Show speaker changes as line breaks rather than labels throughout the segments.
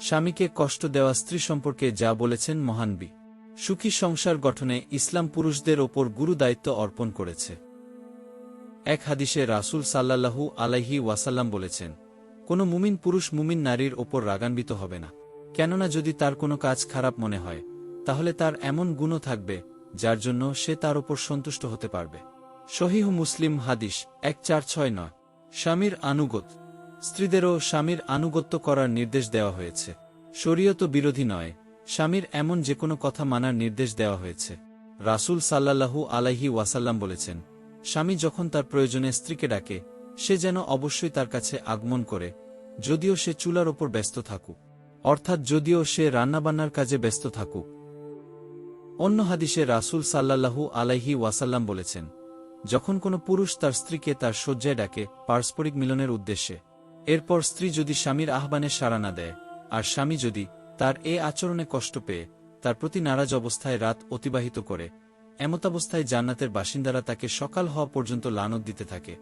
স্বামীকে কষ্ট দেওয়া স্ত্রী সম্পর্কে যা বলেছেন মহানবী। সুখী সংসার গঠনে ইসলাম পুরুষদের ওপর গুরু দায়িত্ব অর্পণ করেছে। এক হাদিসে রাসূল সাল্লাল্লাহু আলাইহি ওয়াসাল্লাম বলেছেন, কোনো মুমিন পুরুষ মুমিন নারীর ওপর রাগান্বিত হবে না, কেননা যদি তার কোনো কাজ খারাপ মনে হয় তাহলে তার এমন গুণও থাকবে যার জন্য সে তার ওপর সন্তুষ্ট হতে পারবে। সহিহ মুসলিম হাদিস 1469। স্বামীর আনুগত্য। স্ত্রীদেরও স্বামীর আনুগত্য করার নির্দেশ দেওয়া হয়েছে। শরীয়ত বিরোধী নয়, স্বামীর এমন যে কোনো কথা মানার নির্দেশ দেওয়া হয়েছে। রাসূল সাল্লাল্লাহু আলাইহি ওয়াসাল্লাম বলেছেন, স্বামী যখন তার প্রয়োজনে স্ত্রীকে ডাকে সে যেন অবশ্যই তার কাছে আগমন করে, যদিও সে চুলার ওপর ব্যস্ত থাকুক, অর্থাৎ যদিও সে রান্নাবান্নার কাজে ব্যস্ত থাকুক। অন্য হাদিসে রাসূল সাল্লাল্লাহু আলাইহি ওয়াসাল্লাম বলেছেন, যখন কোনো পুরুষ তার স্ত্রীকে তার শয্যায় ডাকে পারস্পরিক মিলনের উদ্দেশ্যে, এরপর স্ত্রী যদি স্বামীর আহ্বানে সাড়া না দেয় আর স্বামী যদি তার এ আচরণে কষ্ট পেয়ে তার প্রতি নারাজ অবস্থায় রাত অতিবাহিত করে, এমতাবস্থায় জান্নাতের বাসিন্দারা তাকে সকাল হওয়া পর্যন্ত লানত দিতে থাকে।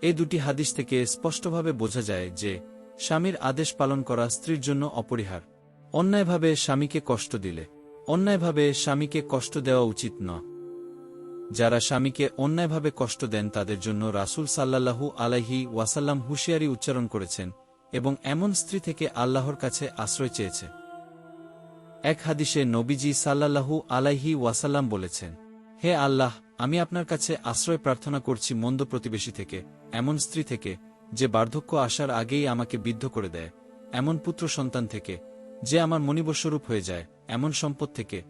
এই দুটি হাদিস থেকে স্পষ্টভাবে বোঝা যায় যে স্বামীর আদেশ পালন করা স্ত্রীর জন্য অপরিহার্য। অন্যায়ভাবে স্বামীকে কষ্ট দিলে অন্যায়ভাবে স্বামীকে কষ্ট দেওয়া উচিত নয়। যারা স্বামীকে অন্যায়ভাবে কষ্ট দেন তাদের জন্য রাসূল সাল্লাল্লাহু আলাইহি ওয়াসাল্লাম হুঁশিয়ারি উচ্চারণ করেছেন এবং এমন স্ত্রী থেকে আল্লাহর কাছে আশ্রয় চেয়েছে। এক হাদিসে নবীজি সাল্লাল্লাহু আলাইহি ওয়াসাল্লাম বলেছেন, হে আল্লাহ, আমি আপনার কাছে আশ্রয় প্রার্থনা করছি মন্দ প্রতিবেশী থেকে, এমন স্ত্রী থেকে যে বার্ধক্য আসার আগেই আমাকে বিদ্ধ করে দেয়, এমন পুত্র সন্তান থেকে যে আমার মনিবস্বরূপ হয়ে যায়, এমন সম্পদ থেকে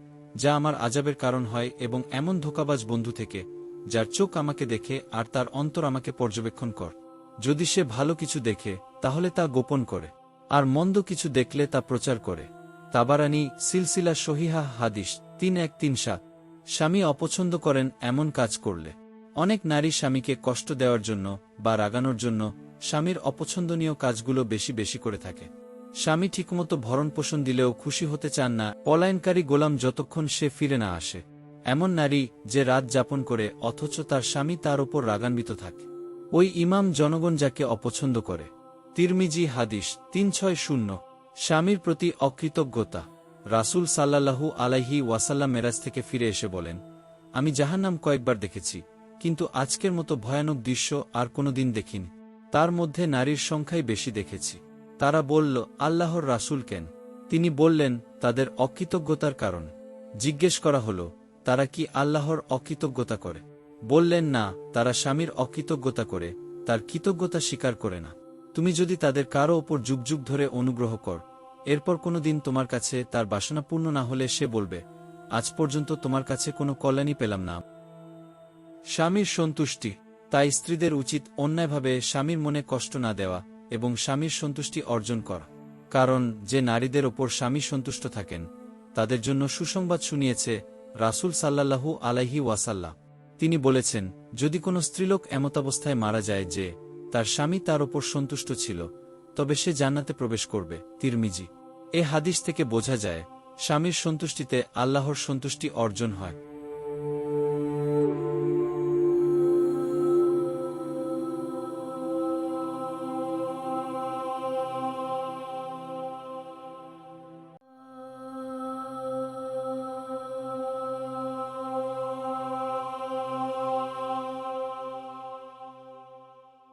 যা আমার আযাবের কারণ হয়, এবং এমন ধোঁকাবাজ বন্ধু থেকে যার চোখ আমাকে দেখে আর তার অন্তর আমাকে পর্যবেক্ষণ কর। যদি সে ভালো কিছু দেখে তাহলে তা গোপন করে, আর মন্দ কিছু দেখলে তা প্রচার করে। তাবারানী সিলসিলা সহিহা হাদিস 3137। স্বামী অপছন্দ করেন এমন কাজ করলে। অনেক নারী স্বামীকে কষ্ট দেওয়ার জন্য বা রাগানোর জন্য স্বামীর অপছন্দনীয় কাজগুলো বেশি বেশি করে থাকে। স্বামী ঠিকমতো ভরণ পোষণ দিলেও খুশি হতে চান না পলায়নকারী গোলাম যতক্ষণ সে ফিরে না আসে। এমন নারী যে রাত যাপন করে অথচ তার স্বামী তার ওপর রাগান্বিত থাকে, ওই ইমাম জনগণ যাকে অপছন্দ করে। তিরমিজি হাদিস 360। স্বামীর প্রতি অকৃতজ্ঞতা। রাসূল সাল্লাল্লাহু আলাইহি ওয়াসাল্লাম মেরাজ থেকে ফিরে এসে বলেন, আমি জাহান্নাম কয়েকবার দেখেছি, কিন্তু আজকের মতো ভয়ানক দৃশ্য আর কোনোদিন দেখিনি। তার মধ্যে নারীর সংখ্যাই বেশি দেখেছি। তারা বলল, আল্লাহর রাসূল কেন? তিনি বললেন, তাদের অকৃতজ্ঞতার কারণ। জিজ্ঞেস করা হল, তারা কি আল্লাহর অকৃতজ্ঞতা করে? বললেন, না, তারা স্বামীর অকৃতজ্ঞতা করে, তার কৃতজ্ঞতা স্বীকার করে না। তুমি যদি তাদের কারো ওপর যুগ যুগ ধরে অনুগ্রহ কর, এরপর কোনো দিন তোমার কাছে তার বাসনা পূর্ণ না হলে সে বলবে, আজ পর্যন্ত তোমার কাছে কোনো কল্যাণই পেলাম না। স্বামীর সন্তুষ্টি। তাই স্ত্রীদের উচিত অন্যায়ভাবে স্বামীর মনে কষ্ট না দেওয়া এবং স্বামীর সন্তুষ্টি অর্জন করা। কারণ যে নারীদের ওপর স্বামী সন্তুষ্ট থাকেন তাদের জন্য সুসংবাদ শুনিয়েছে রাসূল সাল্লাল্লাহু আলাইহি ওয়াসাল্লাম। তিনি বলেছেন, যদি কোনো স্ত্রীলোক এমতাবস্থায় মারা যায় যে তার স্বামী তার ওপর সন্তুষ্ট ছিল, তবে সে জান্নাতে প্রবেশ করবে। তিরমিজি। এ হাদিস থেকে বোঝা যায় স্বামীর সন্তুষ্টিতে আল্লাহর সন্তুষ্টি অর্জন হয়।